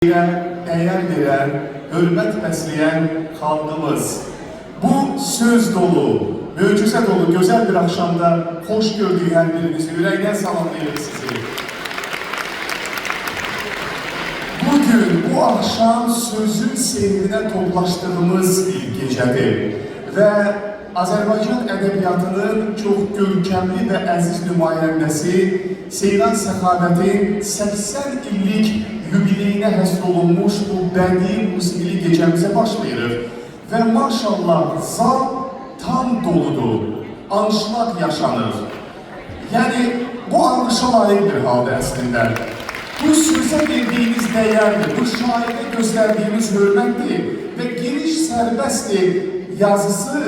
Değer veren, hürmet bəsləyən xalqımız. Bu söz dolu, möcüzə dolu, gözəl bir akşamda hoş gördük hər birinizi, ürəkdən salamlayırıq sizi. Bugün, bu akşam sözün seyrinə toplaşdığımız bir gecədir və Azərbaycan ədəbiyyatının çox görkəmli və əziz nümayəndəsi Seyran Səxavətin 80 illik yubileyinə həsr olunmuş bu bədii musiqili gecəmizə başlayırıq. Və maşallah zal tam doludur, anşlaq yaşanır. Yəni, bu alqışa layiq bir haldır əslində. Bu sözə verdiyimiz dəyərdir, bu şairə göstərdiyimiz hörmətdir və geniş sərbəstdir yazısı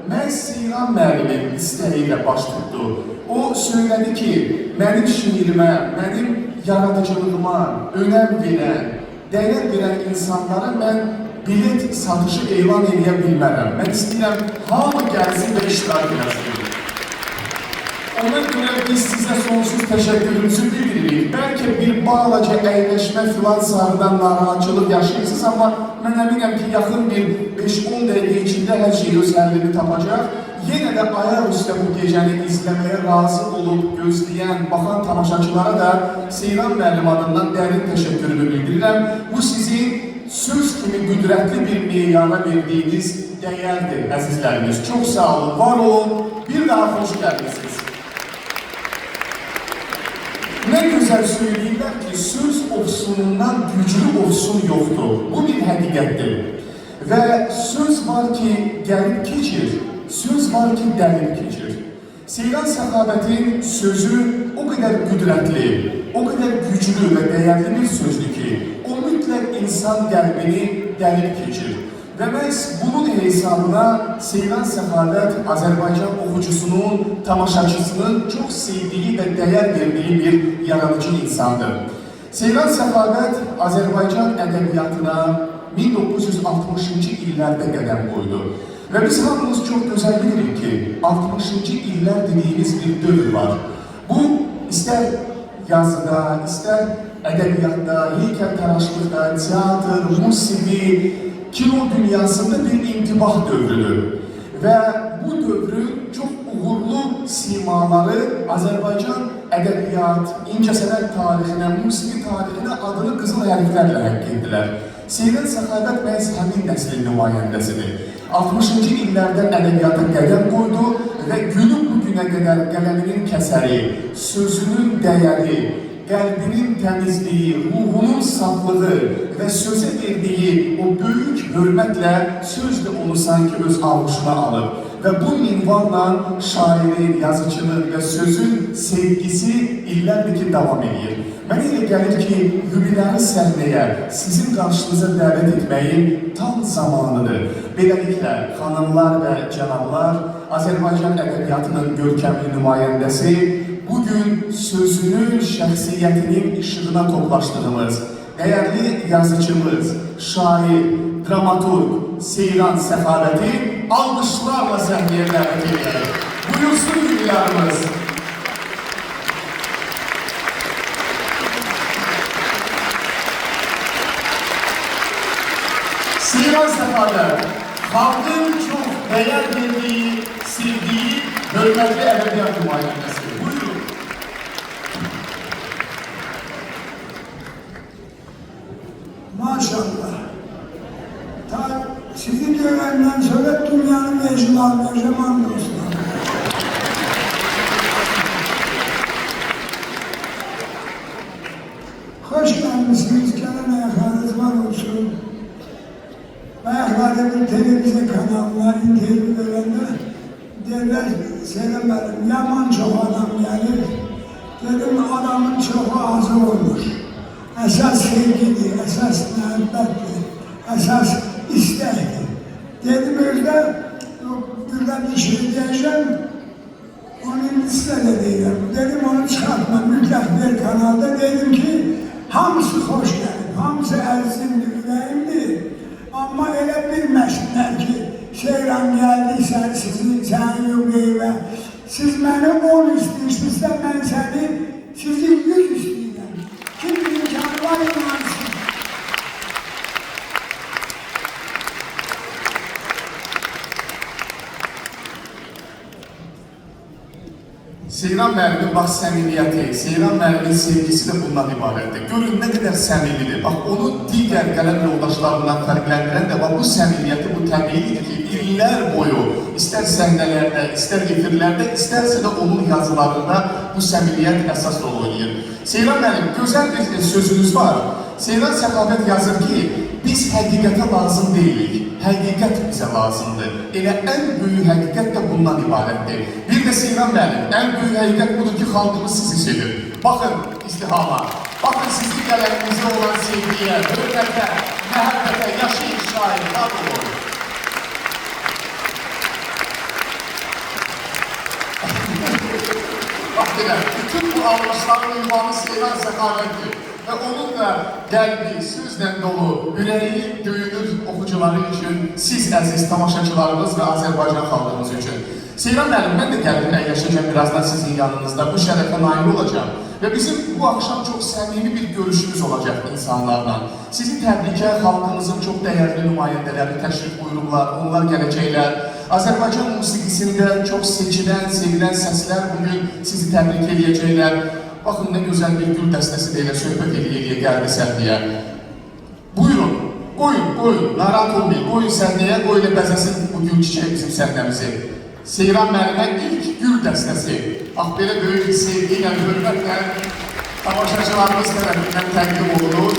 məhz Seyran müəllimin istəyi ilə baş tutdu. O söylədi ki, mənim şiirimə, mənim yaradıcılığıma önəm verən, dəyər verən insanlara mən bilet satışı elan edə bilmərəm. Mən istəyirəm, hamı gəlsin və iştirak eləsin. Ona görə biz sizə sonsuz təşəkkürümüzü bildiririk. Bəlkə bir bağlaca əyləşmə filan sarıdan narahatçılıq yaşayırsınız, amma mən əminəm ki, yaxın bir 5-10 dəqiqə içində hər şey öz həllini tapacaq. Yenə də ayaq üstə bu gecəni izləməyə razı olub, gözləyən, baxan tamaşaçılara da Seyran müəllim adından dərin təşəkkürümü bildirirəm. Bu sizin söz kimi qüdrətli bir meyana verdiyiniz dəyərdir, əzizlərimiz. Çox sağ olun, var olun, bir daha xoş gəlmişsiniz. Ne güzel söyleyirlər ki, söz ofsunundan güclü ofsun yoxdur. Bu bir həqiqətdir. Və söz var ki, gəlib keçir, söz var ki, dəlib keçir. Seyran Səxavətin sözü o qədər qüdrətli, o qədər güclü və dəyərli bir sözdür ki, o mütləq insan qəlbini dəlib keçir. Və məhz bunun hesabına Seyran Səxavət Azərbaycan oxucusunun, tamaşaçısının çox sevdiyi və dəyər verdiyi bir yaradıcı insandır. Seyran Səxavət Azərbaycan ədəbiyyatına 1960-cı illərdə qədəm qoydu. Və biz hamımız çox gözəl bilirik ki, 60-cı illər dediyimiz bir dövr var. Bu, istər yazıda, istər ədəbiyyatda, heykəltaraşlıqda, teatr, musiqi, kino dünyasında bir intibah dövrüdür. Və bu dövrün çox uğurlu simaları Azərbaycan ədəbiyyat, incəsənət tarixinə, musiqi tarixinə adını qızıl hərflərlə həkk etdilər. Seyran Səxavət məhz həmin nəslin nümayəndəsidir. 60-cı illərdən ədəbiyyata qədəm qoydu və günü bugünə qədər qələminin kəsəri, sözünün dəyəri, qəlbinin təmizliyi, ruhunun saflığı və sözə verdiyi o böyük hörmətlə sözlə onu sanki öz ağuşuna alır. Və bu minvarla şairin, yazıcının və sözün sevgisi illərdir ki, davam edir. Mənə elə gəlir ki, yubiləri səhnəyə sizin qarşınıza dəvət etməyin tam zamanıdır. Beləliklə, xanımlar və cənablar, Azərbaycan ədəbiyyatının görkəmli nümayəndəsi, bugün sözünün, şəxsiyyətinin işığına toplaşdığımız dəyərli yazıcımız, şair, dramaturg Seyran Səxavəti alqışlarla səhnəyə dəvət edilir. Buyursun yubilərimiz. Seyran Səxavət, xalqın çox dəyər verdiyi, sevdiyi, hörmətli ədəbiyyat nümayəndəsi. Buyurun. Maşallah. Sizi görenden sonra dünyanın mecmularına zaman dostlar. Hoş gelmişsiniz. Kenan ayaklarınız var olsun. Ayaklarda bir televizyon kanalına interview verende derler, söylemedim, yaman çok adam gelir. Dedim adamın çoğu azı olmuş. Esas sevgidir, esas muhabbettir, esas istektir. Dedim öyle, birden bir şey diyeceğim, onun istedi diyeceğim. Dedim onu çıkartma, mütləq bir kanalda dedim ki, hamısı hoş gelir, hamısı əzizimdir, ürəyimdir. Amma elə bilməsinlər ki, Seyran gəldiysən, sən yox eyvə, siz məni 10 istəyirsinizsə, mən səni, sizi 100 istəyirəm. Kim imkanlar inansın. Seyran müəllimin bax səmimiyyəti, Seyran müəllimin sevgisi də bundan ibarətdir. Görün nə qədər səmimidir. Bax onu digər qələm yoldaşlarından fərqləndirən də bax bu səmimiyyəti, bu təbiidir ki, illər boyu istər səhnələrdə, istər efirlərdə, istərsə də onun yazılarında bu səmimiyyət əsas rol oynayır. Seyran müəllim, gözəl bir sözünüz var. Seyran Səxavət yazır ki, biz həqiqətə lazım deyilik, həqiqət bizə lazımdır. Elə ən böyük həqiqət də bundan ibarətdir. Bir də Seyran müəllim, ən böyük həqiqət budur ki, xalqımız sizi sevir. Baxın izdihama, baxın sizin qələminizə olan sevgiyə, hörmətə, məhəbbətə, yaşayın şair, var olun. Bax belə, bütün bu almışların ünvanı Seyran Səxavətdir. Və onun da qəlbi, sözlə dolu, ürəyi döyünür oxucuları üçün, siz əziz tamaşaçılarımız və Azərbaycan xalqımız üçün. Seyran müəllim, mən də gəlib əyləşəcəm birazdan sizin yanınızda, bu şərəfə nail olacağım. Və bizim bu axşam çox səmimi bir görüşümüz olacaq insanlarla. Sizi təbrikə, xalqımızın çox dəyərli nümayəndələri təşrif buyurublar, onlar gələcəklər. Azərbaycan musiqisində çox seçilən, sevilən səslər bugün sizi təbrik edəcəklər. Baxın, nə gözəl bir gül dəstəsi də elə söhbət eləyə gəldi səhnəyə. Buyurun, qoyun, narahat olmayın, qoyun səhnəyə, qoy elə bəzəsin bu gül çiçək bizim səhnəmizi. Seyran müəllimə ilk gül dəstəsi, bax belə böyük bir sevgi ilə, hörmətlə tamaşaçılarımız tərəfindən təqdim olunur.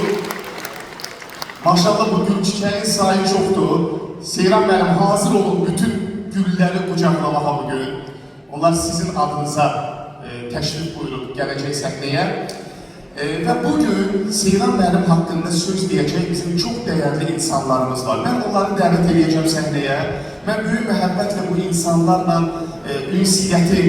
Maşallah bu gül çiçəyin sayı çoxdur. Seyran müəllim, hazır olun bütün gülləri qucaqlamağa bugün. Onlar sizin adınıza təşrif buyurub gələcək səhnəyə. Və bugün Seyran müəllim haqqında söz deyəcək bizim çox dəyərli insanlarımız var. Mən onları dəvət edəcəm səhnəyə. Mən böyük məhəbbətlə bu insanlarla ünsiyyəti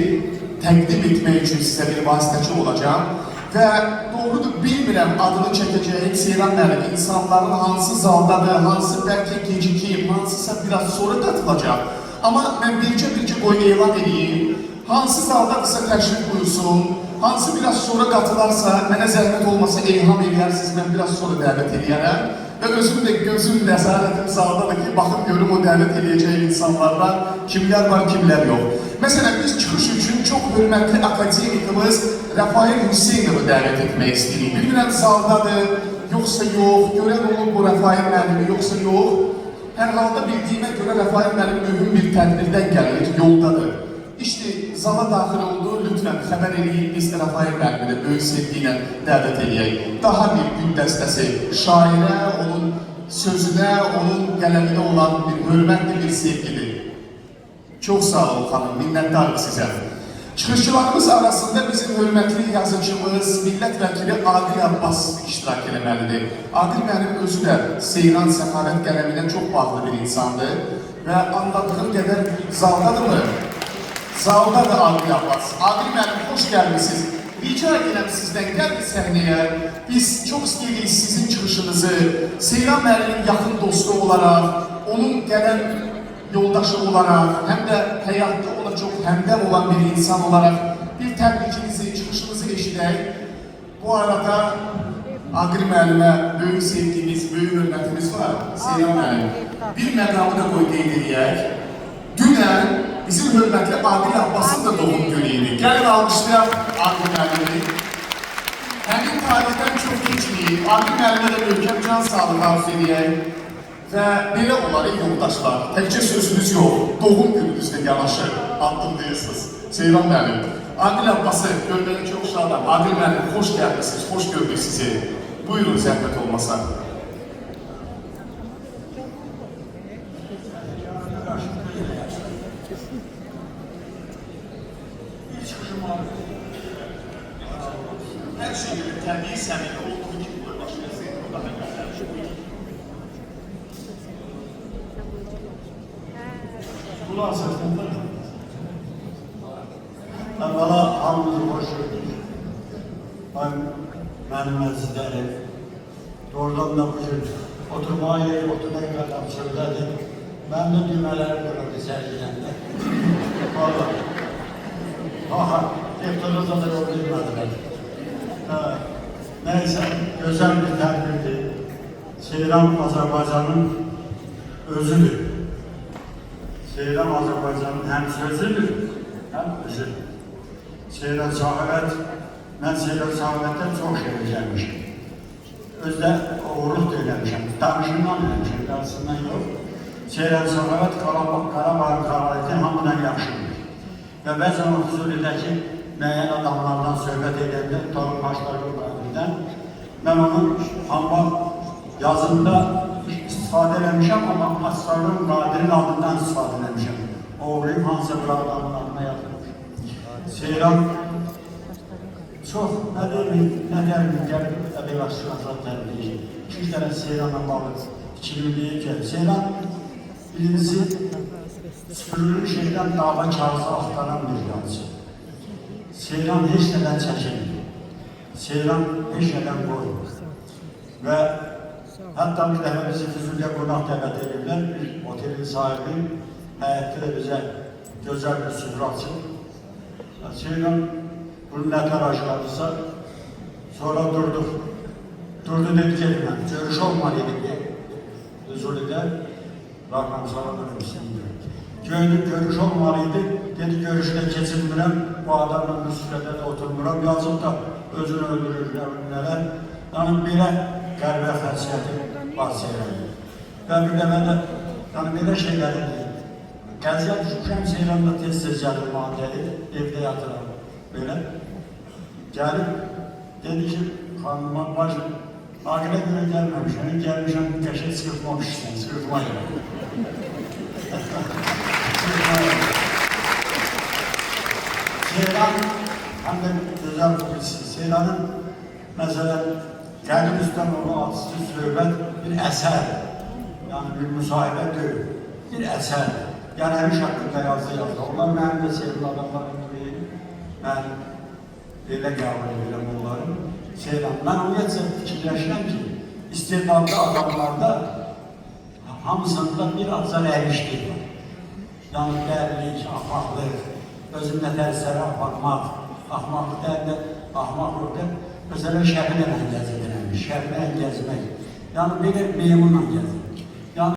təqdim etmək üçün sizə bir vasitəçi olacağım. Və doğrudur, bilmirəm adını çəkəcəyim Seyran müəllim insanların hansı zaldadır, hansı bəlkə gecikib, hansısa biraz sonra qatılacaq. Amma mən bircə qoy elan edeyim. Hansı zaldadırsa təşrif buyursun, hansı biraz sonra qatılarsa, mənə zəhmət olmasa ilham edərsiniz, mən biraz sonra dəvət edərəm. Və özüm də gözüm, nəzarətim zaldadır ki, baxıb görüm o dəvət edəcək insanlardan kimlər var, kimlər yox. Məsələn, biz çıxış üçün çox hörmətli akademikimiz Rafael Hüseynovu dəvət etmək istəyirik. Bilmirəm zaldadır, yoxsa yox, görən olur bu Rafael müəllimi, yoxsa yox. Hər halda bildiyimə görə Rafael müəllim mühüm bir tədbirdən gəlir, yoldadır. İşte zala daxil oldu, lütfən xəbər edin, biz Rafael müəllimi də böyük sevgi ilə dəvət edək. Daha bir gül dəstəsi şairə, onun sözünə, onun qələminə olan bir hörmətli bir sevgidir. Çox sağ olun xanım, minnətdarım sizə. Çıxışçılarımız arasında bizim hörmətli yazıcımız, millət vəkili Adil Abbas iştirak eləməlidir. Adil müəllim özü də Seyran Səxavət qələminə çox bağlı bir insandır və anladığım qədər zaldadırmı? Zalda da Adil Abbas. Adil müəllim, xoş gəlmişsiniz. Rica edirəm sizdən, gəl bir səhnəyə. Biz çox istəyirik sizin çıxışınızı, Seyran müəllimin yaxın dostu olaraq, onun qələm yoldaşı olaraq, həm də həyatda ona çox həmdəm olan bir insan olaraq bir təbrikinizi, çıxışınızı eşidək. Bu arada Adil müəllimə böyük sevgimiz, böyük hörmətimiz var. Seyran müəllim, bir məqamı da qoy qeyd edək. Dünən bizim hörmətli Adil Abbasın da doğum günü idi. Gəlin almışlayaq Adil müəllimi. Həmin tarihdən çox keçməyib, Adil müəllimə də möhkəm can sağlığı arzu edək. Və belə onları yoldaşlar, təkcə sözünüz yox, doğum gününüzlə yanaşı addımlayırsınız. Seyran müəllim, Adil Abbası görməyən çox şadam. Adil müəllim, xoş gəlmişsiniz, xoş gördük sizi. Buyurun, zəhmət olmasa. Hər şey gibi təbii səmimi olduğu kimi burada başlayasın, daha gözəl. Bunlar sırtında əvvəla hamımızı xoş gördük. Mənim əzizlərim, doğrudan da bu cür oturmağa yeri, oturmağa yeri sözdədir. Mən də düymələrim görürdü sərgiləndə. Valla. Aha, Ektoruzda da yol bilmədilər. Neyse, güzel bir tədbirdir. Seyran Azərbaycanın özüdür. Seyran Azərbaycanın həm sözüdür, həm özüdür. Seyran Sahavet, ben Seyran Sahavet'ten çok şey öğrenmişim. Özde uğurluq da eləmişəm, danışımdan eləmişəm, qarşısından yox. Seyran Sahavet, Qarabağ Qarabağ hamıdan yaxşıdır. Və bəzən o Füzulidəki müəyyən adamlardan söhbət edəndə, Torun Paşlarının qadirindən, mən onun amma yazında istifadə eləmişəm, amma Asrarın Qadirinin adından istifadə eləmişəm. Oğluyum hansısa bir adamın adına yazılmış. Seyran çox, nə deyim, gəlib əbəqaşçılardan tərbiyyə. 2 dənə Seyranla bağlı fikrimi deyir ki, Seyran birincisi süpürülü şeydən dava kağızı axtaran bir yazı. Seyran heç nədən çəkinmir. Seyran heç nədən qormur. Və hətta bir dəfə bizi Füzuliyə qonaq dəvət edirlər, bir otelin sahibi həyətdə də bizə gözəl bir süfrə açır. Seyran bunu nə qarşıladısa, sonra durdu dedi ki, görüş olmalıydı Füzulidə, Rahman Saladır Müslüman. Görüş olmalıydı, dedi görüşdə keçilmirəm, bu adamla bir sürədə də oturmuram, yazıb da özünü öldürürlər, nələr. Yəni, belə qəribə xəsiyyəti var Seyran'da. Və bir dəfə də, yəni belə şeyləri deyil. Qəziyə düşmüşəm, Seyran'da tez-tez gəlir madəli, evdə yatıram, belə. Gəlib, dedi ki, xanıma, bacım, Aqilə görə gəlməmişəm, gəlmişəm, qəşək sıxırtma pişsən, sıxırtma yox. Seyran həm də gözəl birisi. Seyranın məsələn Qədim Üstəmoğlu adlı söhbət bir əsər, yəni bir müsahibə deyil, bir əsər. Yəni həmiş haqqında yazdı. Onlar mənim də sevgili adamlarım deyil, mən belə qəbul edirəm onları. Seyran, mən ümumiyyətlə fikirləşirəm ki, istedadlı adamlarda hamısında bir azar əyişlik var. Yəni dərlik, axmaqlıq, özünlə tərsərə aparmaq, axmaqlıq dərdə, axmaqlıqda məsələn şəbinə gəzdirəm, şəbinə gəzmək. Yəni belə meymunla gəzdirəm.